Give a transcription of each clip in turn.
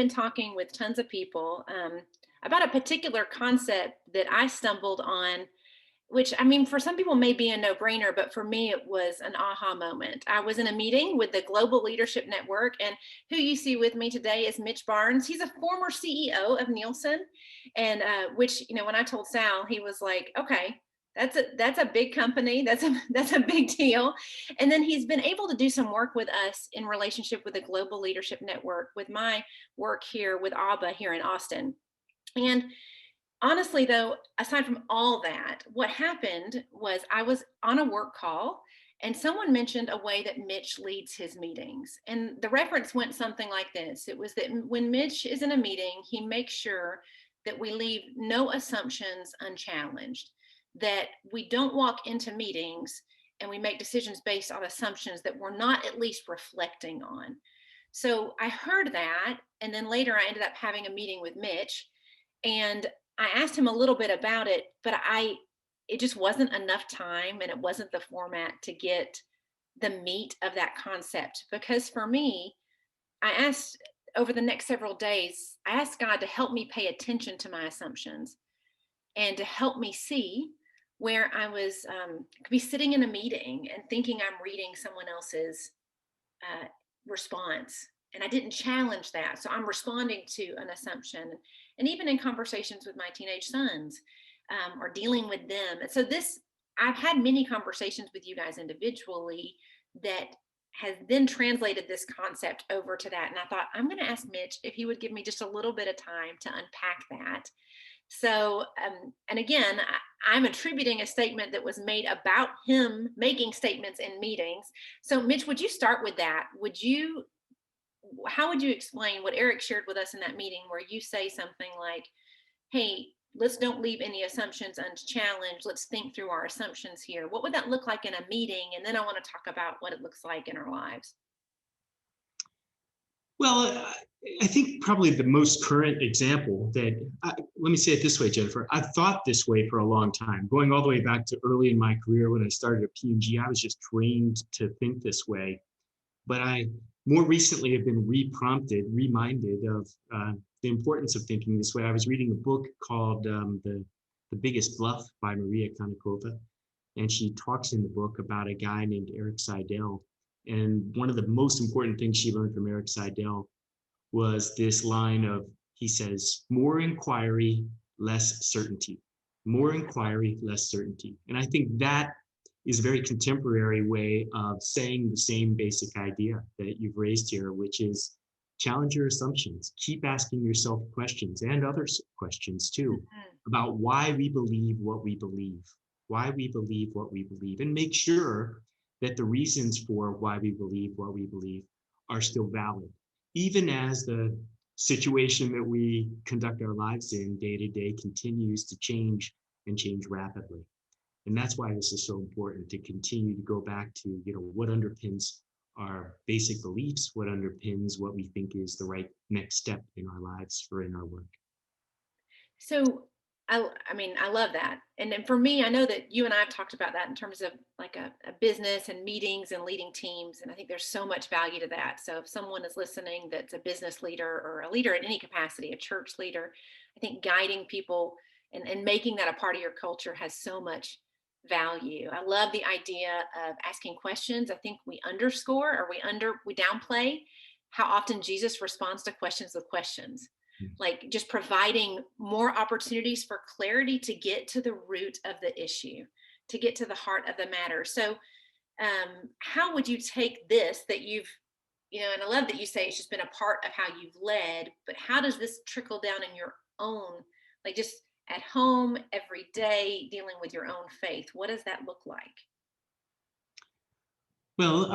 been talking with tons of people about a particular concept that I stumbled on, which I mean, for some people may be a no brainer, but for me, it was an aha moment. I was in a meeting with the Global Leadership Network, and who you see with me today is Mitch Barnes. He's a former CEO of Nielsen, and which, when I told Sal, he was like, okay. That's a big company. That's a big deal. And then he's been able to do some work with us in relationship with the Global Leadership Network, with my work here with ABBA here in Austin. And honestly, though, aside from all that, what happened was I was on a work call and someone mentioned a way that Mitch leads his meetings. And the reference went something like this. It was that when Mitch is in a meeting, he makes sure that we leave no assumptions unchallenged, that we don't walk into meetings and we make decisions based on assumptions that we're not at least reflecting on. So I heard that. And then later I ended up having a meeting with Mitch. And I asked him a little bit about it, but it just wasn't enough time and it wasn't the format to get the meat of that concept. Because for me, I asked over the next several days, I asked God to help me pay attention to my assumptions and to help me see where I was could be sitting in a meeting and thinking I'm reading someone else's uh, response. And I didn't challenge that. So I'm responding to an assumption. And even in conversations with my teenage sons or dealing with them. And so I've had many conversations with you guys individually that has then translated this concept over to that. And I thought, I'm going to ask Mitch if he would give me just a little bit of time to unpack that. So, and again, I'm attributing a statement that was made about him making statements in meetings. So, Mitch, would you start with that? How would you explain what Eric shared with us in that meeting where you say something like, hey, let's don't leave any assumptions unchallenged. Let's think through our assumptions here. What would that look like in a meeting? And then I want to talk about what it looks like in our lives. Well, I think probably the most current example let me say it this way, Jennifer. I've thought this way for a long time, going all the way back to early in my career when I started at P&G. I was just trained to think this way. But I more recently have been reminded of the importance of thinking this way. I was reading a book called The Biggest Bluff by Maria Konnikova, and she talks in the book about a guy named Eric Seidel. And one of the most important things she learned from Eric Seidel was this line he says, more inquiry, less certainty. More inquiry, less certainty. And I think that is a very contemporary way of saying the same basic idea that you've raised here, which is challenge your assumptions. Keep asking yourself questions and others questions too about why we believe what we believe, and make sure that the reasons for why we believe what we believe are still valid, even as the situation that we conduct our lives in day to day continues to change and change rapidly. And that's why this is so important to continue to go back to, what underpins our basic beliefs, what underpins what we think is the right next step in our lives or in our work. So I mean, I love that. And then for me, I know that you and I have talked about that in terms of like a business and meetings and leading teams. And I think there's so much value to that. So if someone is listening that's a business leader or a leader in any capacity, a church leader, I think guiding people and making that a part of your culture has so much value. I love the idea of asking questions. I think we underscore or we downplay how often Jesus responds to questions with questions, like just providing more opportunities for clarity to get to the root of the issue, to get to the heart of the matter. So how would you take this that and I love that you say it's just been a part of how you've led, but how does this trickle down in your own, like just at home, every day, dealing with your own faith? What does that look like? Well,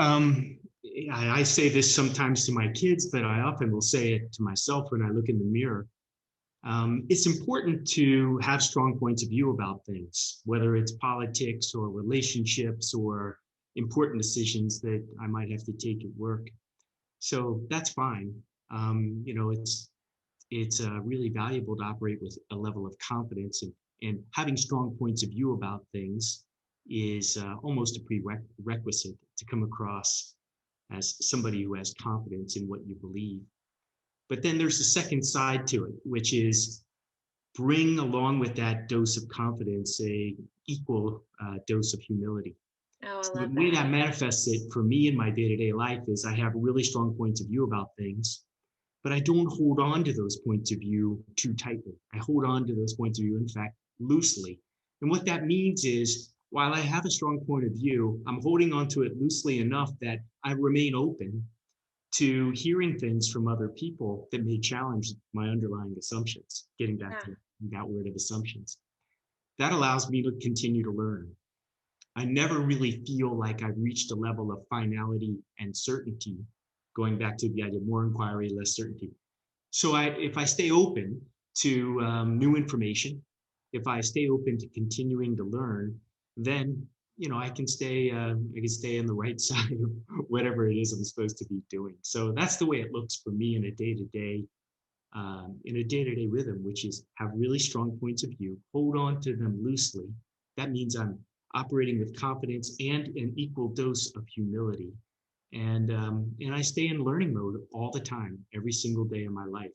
I say this sometimes to my kids, but I often will say it to myself when I look in the mirror. It's important to have strong points of view about things, whether it's politics or relationships or important decisions that I might have to take at work. So that's fine. It's really valuable to operate with a level of confidence, and having strong points of view about things is almost a prerequisite to come across as somebody who has confidence in what you believe. But then there's a second side to it, which is bring along with that dose of confidence a equal dose of humility. Oh, I So the love way that. that manifests it for me in my day-to-day life is I have really strong points of view about things, but I don't hold on to those points of view too tightly. I hold on to those points of view, in fact, loosely. And what that means is while I have a strong point of view, I'm holding on to it loosely enough that I remain open to hearing things from other people that may challenge my underlying assumptions, getting back Yeah. to that word of assumptions. That allows me to continue to learn. I never really feel like I've reached a level of finality and certainty, going back to the idea of more inquiry, less certainty. So if I stay open to new information, if I stay open to continuing to learn, then I can stay on the right side of whatever it is I'm supposed to be doing. So that's the way it looks for me in a day-to-day rhythm, which is have really strong points of view, hold on to them loosely. That means I'm operating with confidence and an equal dose of humility. And I stay in learning mode all the time, every single day of my life.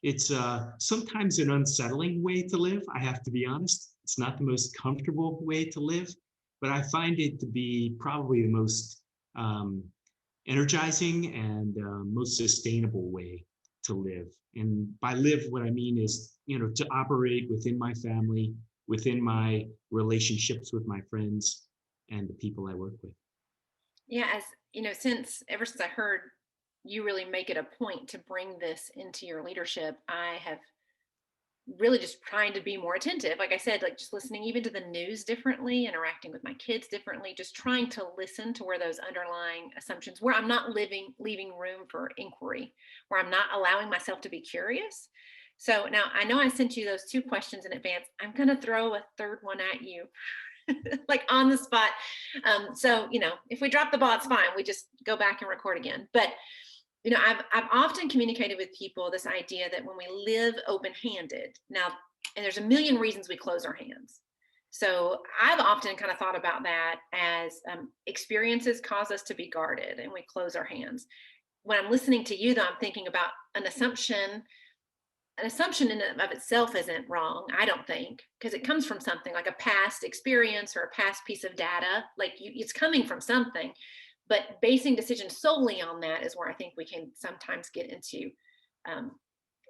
It's sometimes an unsettling way to live. I have to be honest. It's not the most comfortable way to live, but I find it to be probably the most um, energizing and most sustainable way to live. And by live, what I mean is, to operate within my family, within my relationships with my friends and the people I work with. Yeah, as since ever since I heard you really make it a point to bring this into your leadership, I have really just trying to be more attentive. Like I said, like just listening even to the news differently, interacting with my kids differently, just trying to listen to where those underlying assumptions, where I'm not leaving room for inquiry, where I'm not allowing myself to be curious. So now I know I sent you those two questions in advance. I'm going to throw a third one at you, like on the spot. So, if we drop the ball, it's fine. We just go back and record again. But I've often communicated with people this idea that when we live open-handed, now, and there's a million reasons we close our hands. So I've often kind of thought about that as experiences cause us to be guarded and we close our hands. When I'm listening to you, though, I'm thinking about an assumption. An assumption in and of itself isn't wrong, I don't think, because it comes from something like a past experience or a past piece of data. Like it's coming from something, but basing decisions solely on that is where I think we can sometimes get into.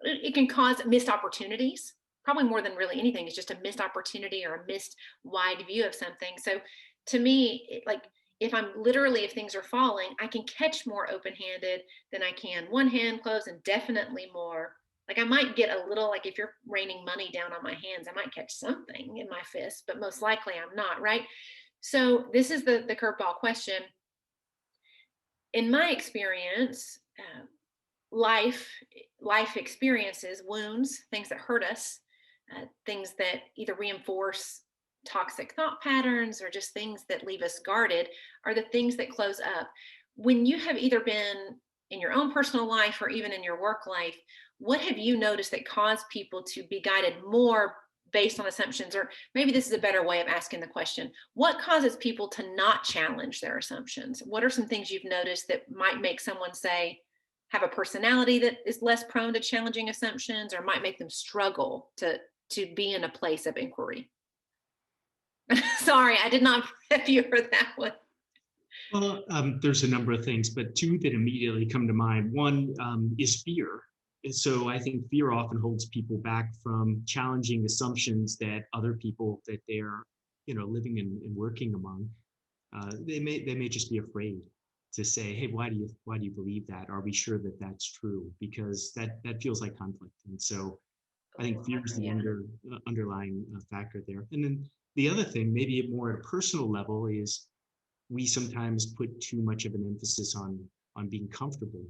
It can cause missed opportunities. Probably more than really anything is just a missed opportunity or a missed wide view of something. So to me, like if things are falling, I can catch more open-handed than I can one hand closed, and definitely more. Like I might get a little, like if you're raining money down on my hands, I might catch something in my fist, but most likely I'm not, right? So this is the curveball question. In my experience, life life experiences, wounds, things that hurt us, things that either reinforce toxic thought patterns or just things that leave us guarded, are the things that close up. When you have either been in your own personal life or even in your work life, what have you noticed that caused people to be guided more based on assumptions? Or maybe this is a better way of asking the question: what causes people to not challenge their assumptions? What are some things you've noticed that might make someone say, have a personality that is less prone to challenging assumptions, or might make them struggle to be in a place of inquiry? Sorry, I did not prep you for that one. Well, there's a number of things, but two that immediately come to mind. One is fear. And so I think fear often holds people back from challenging assumptions that other people that they're, living and working among, they may just be afraid to say, hey, why do you believe that? Are we sure that that's true? Because that feels like conflict. And so I think Oh, fear is the yeah. underlying factor there. And then the other thing, maybe more at a personal level, is we sometimes put too much of an emphasis on being comfortable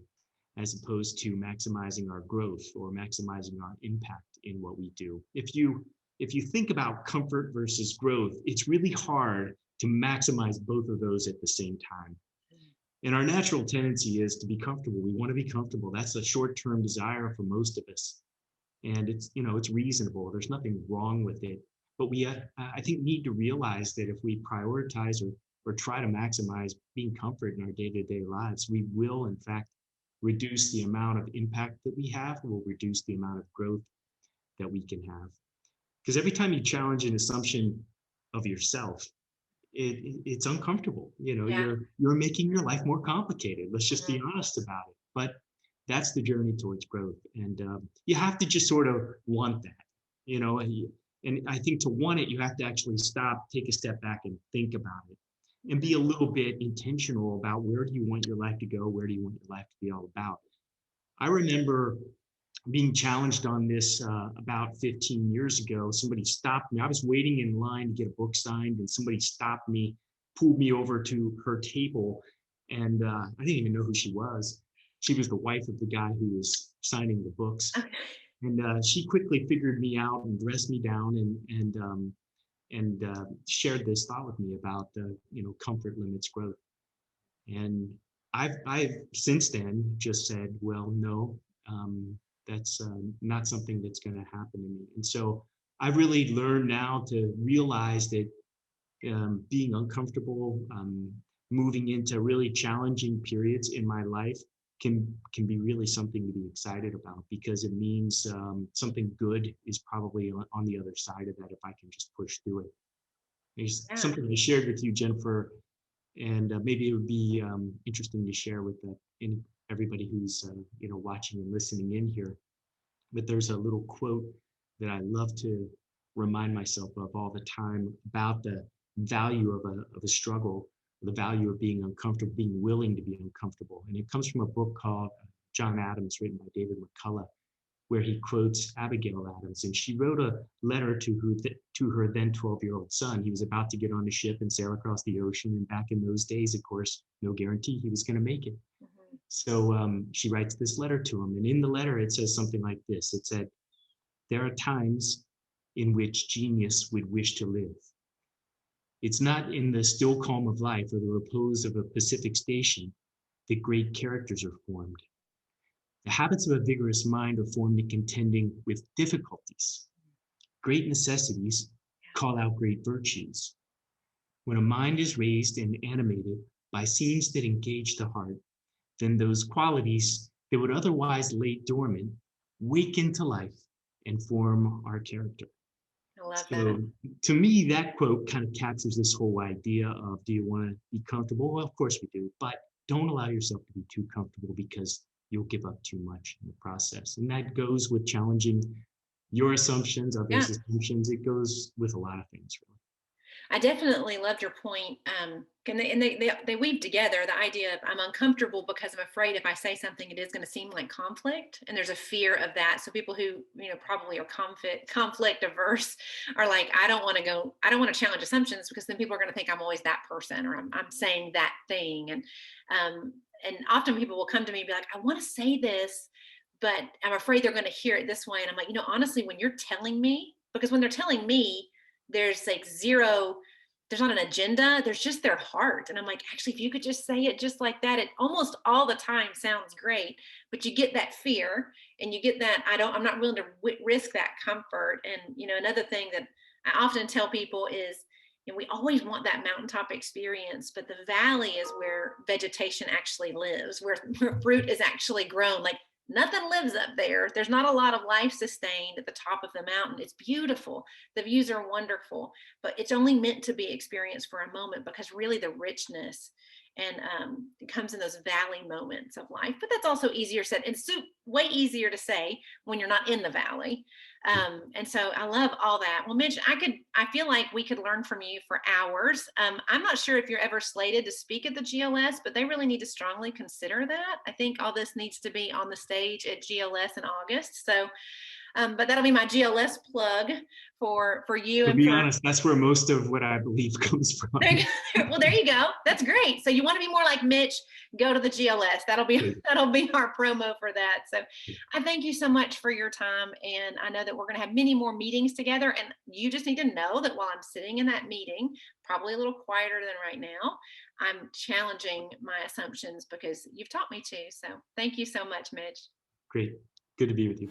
as opposed to maximizing our growth or maximizing our impact in what we do. If you think about comfort versus growth, it's really hard to maximize both of those at the same time. And our natural tendency is to be comfortable. We want to be comfortable. That's a short-term desire for most of us. And it's reasonable. There's nothing wrong with it. But we, I think, need to realize that if we prioritize or try to maximize being comfort in our day-to-day lives, we will, in fact, reduce the amount of impact that we have, will reduce the amount of growth that we can have. Because every time you challenge an assumption of yourself, it's uncomfortable. Yeah. You're making your life more complicated. Let's just be Mhm. honest about it. But that's the journey towards growth, and you have to just sort of want that. And I think to want it, you have to actually stop, take a step back, and think about it, and be a little bit intentional about where do you want your life to go, where do you want your life to be all about. I remember being challenged on this about 15 years ago. Somebody stopped me. I was waiting in line to get a book signed, and somebody stopped me, pulled me over to her table, and I didn't even know who she was. She was the wife of the guy who was signing the books, Okay. and she quickly figured me out and dressed me down, and shared this thought with me about comfort limits growth. And I've since then just said, well, no, that's not something that's going to happen to me. And so I've really learned now to realize that being uncomfortable, moving into really challenging periods in my life can be really something to be excited about, because it means something good is probably on the other side of that if I can just push through it. There's Yeah. something I shared with you, Jennifer, and maybe it would be interesting to share with everybody who's watching and listening in here. But there's a little quote that I love to remind myself of all the time about the value of a struggle, the value of being uncomfortable, being willing to be uncomfortable. And it comes from a book called John Adams, written by David McCullough, where he quotes Abigail Adams. And she wrote a letter to her then 12-year-old son. He was about to get on a ship and sail across the ocean. And back in those days, of course, no guarantee he was going to make it. Mhm. So she writes this letter to him. And in the letter, it says something like this. It said, "There are times in which genius would wish to live. It's not in the still calm of life or the repose of a Pacific station that great characters are formed. The habits of a vigorous mind are formed in contending with difficulties. Great necessities call out great virtues. When a mind is raised and animated by scenes that engage the heart, then those qualities that would otherwise lay dormant wake into life and form our character." I love that. So to me, that quote kind of captures this whole idea of, do you want to be comfortable? Well, of course we do, but don't allow yourself to be too comfortable, because you'll give up too much in the process. And that goes with challenging your assumptions, Yeah. others' assumptions. It goes with a lot of things, really. I definitely loved your point. And they weave together the idea of I'm uncomfortable because I'm afraid if I say something, it is going to seem like conflict, and there's a fear of that. So people who probably are conflict averse are like, I don't want to go. I don't want to challenge assumptions, because then people are going to think I'm always that person, or I'm saying that thing. And often people will come to me and be like, I want to say this, but I'm afraid they're going to hear it this way. And I'm like, honestly, when you're telling me, because when they're telling me, there's like zero, there's not an agenda, there's just their heart. And I'm like, actually, if you could just say it just like that, it almost all the time sounds great, but you get that fear, and you get that, I'm not willing to risk that comfort. And another thing that I often tell people is, we always want that mountaintop experience, but the valley is where vegetation actually lives, where fruit is actually grown. Like, nothing lives up there. There's not a lot of life sustained at the top of the mountain. It's beautiful. The views are wonderful, but it's only meant to be experienced for a moment, because really the richness and it comes in those valley moments of life. But that's also easier said, and way easier to say when you're not in the valley. And so I love all that. Well, Mitch, I feel like we could learn from you for hours. I'm not sure if you're ever slated to speak at the GLS, but they really need to strongly consider that. I think all this needs to be on the stage at GLS in August. So, but that'll be my GLS plug for you To and be for. honest, that's where most of what I believe comes from. Well, there you go. That's great. So you want to be more like Mitch, go to the GLS. That'll be our promo for that. So I thank you so much for your time. And I know that we're going to have many more meetings together. And you just need to know that while I'm sitting in that meeting, probably a little quieter than right now, I'm challenging my assumptions, because you've taught me to. So thank you so much, Mitch. Great. Good to be with you.